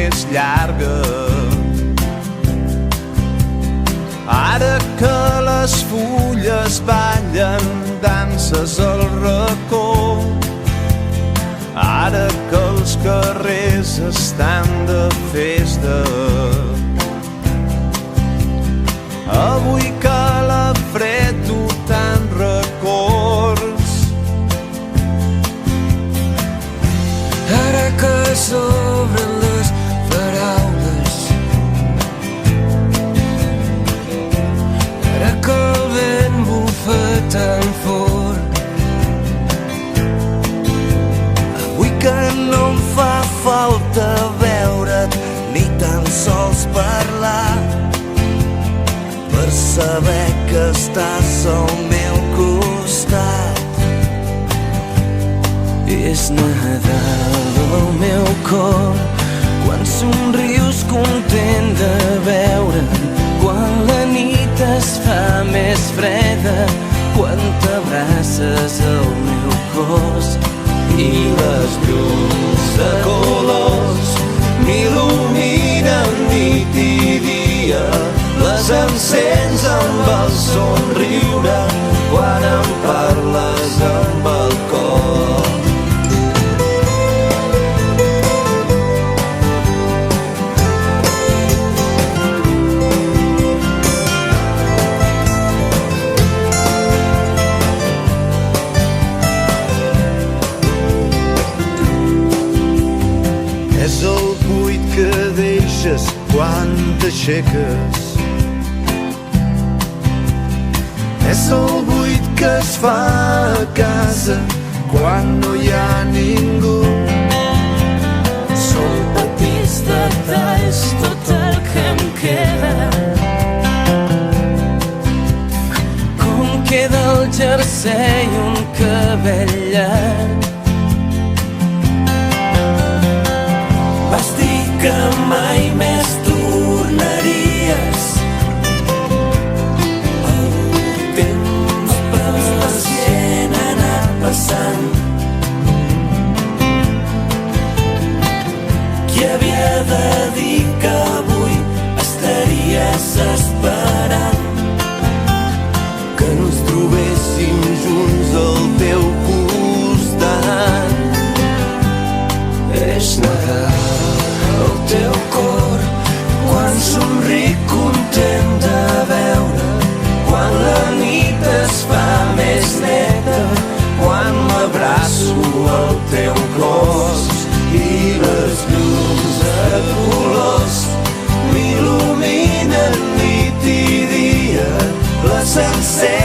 més llarga. Ara que les fulles ballen danses al racó, ara que els carrers estan de festa, avui que la fred du tant records, ara que s'obren les paraules, ara que el vent bufa tan fort, avui que no em fa falta veure't ni tan sols parlar, per saber que estàs al meu costat. És Nadal al meu cor, quan somrius content de veure'm, quan la nit es fa més freda, quan t'abraces al meu cos i les llums de colors m'il·luminen nit i dia. Les encens amb el somriure quan em parles amb el cor. És el buit que deixes quan t'aixeques, és el buit que es fa a casa quan no hi ha ningú. són petits detalls tot el que em queda, com queda el jersei i un cabell llarg. Vas dir que mai més tornaries, qui havia de dir que avui estaries esperant Que ens trobéssim junts al teu costat. és Nadal al teu cor, quan somric content de veure, quan la nit es fa més neta, quan m'abraço al teu cos i les llums de colors m'il·luminen nit i dia. Les encens